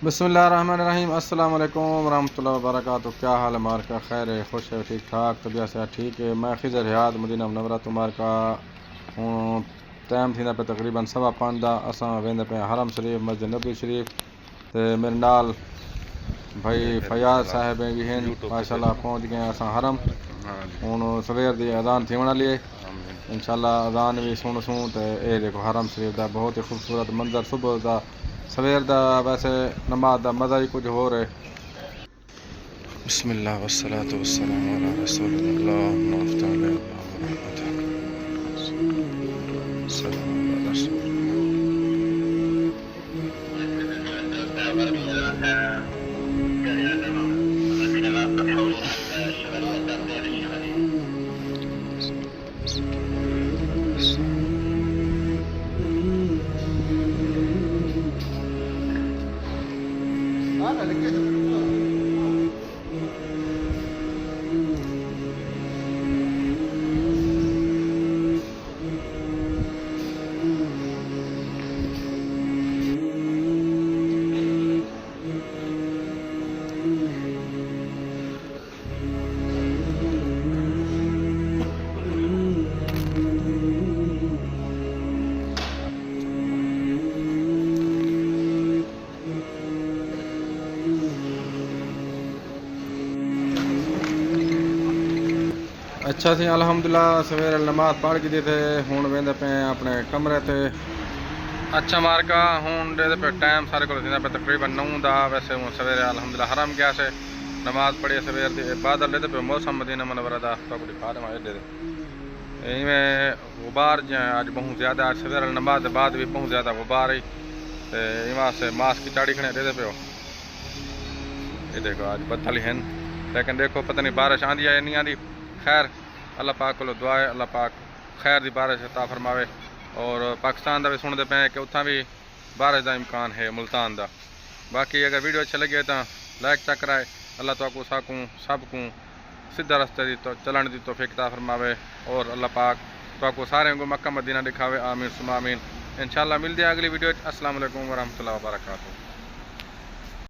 बिस्मिल्लाहिर्रहमानिर्रहीम। अस्सलाम वालेकुम रहमतुल्लाहि व बरकातुहू। क्या हाल है मार का? खैर है, खुश है, ठीक ठाक, तबियत से ठीक है। मैं खिजर रियाद मदीना मुनव्वरा तुम्हार का हूँ। टाइम थी पे तकरीबन 5:15 असां वेंदे पे हरम शरीफ मस्जिद नबी शरीफ। तो मेरे नाल भाई फयाज साहब भी हैं माशाल्लाह। पहुँच गए असां हरम। हूँ सवेर की अजान थी वाली है। इंशाल्लाह अजान भी सुनसूँ। तो ये देखो हरम शरीफ का बहुत ही खूबसूरत मंजर सुबह का सवेर दा। वैसे नमाज का मज़ा ही कुछ हो रहा है। बिस्मिल्लाह वस्सलातु वस्सलामु अला रसूलिल्लाह। अच्छा सी अल्हम्दुलिल्लाह सवेरे नमाज पढ़ के थे। हूँ वेंदे पे अपने कमरे ते। अच्छा मार्का हूँ दे पे टाइम सारे को पे तकरीबन 9 दा। वैसे हूँ सवेरे अल्हम्दुलिल्लाह हरम गया से नमाज पढ़ी सवेर दी। बादल लेते पे मौसम मदीना मुनव्वरा दा तो दिखा दे दे इवें गुबार अज बहुत ज़्यादा। आज सवेरे नमाज के बाद भी बहुत ज़्यादा गुबार ही। तो इवां से मास्क चाड़ी खड़े दे पे। ये देखो आज बदल ही हैं, लेकिन देखो पता नहीं बारिश आँदी है नहीं आँदी। खैर अल्लाह पाक को दुआ है, अल्लाह पाक खैर की बारिश अता फरमावे। और पाकिस्तान का भी सुनते पे कि उत्थां भी बारिश का इम्कान है मुल्तान का। बाकी अगर वीडियो अच्छे लगे तो लाइक चेक कराए। अल्लाह ताकू साकू सबको सीधा रस्ते की तो चलन की तौफीक अता फरमावे। और अल्लाह पाक ताकू सारे को मक्का मदीना दिखावे। आमीन सुमा आमीन। इंशाल्लाह मिलते हैं अगली वीडियो। अस्सलाम वालेकुम व रहमतुल्लाहि व बरकातुहू।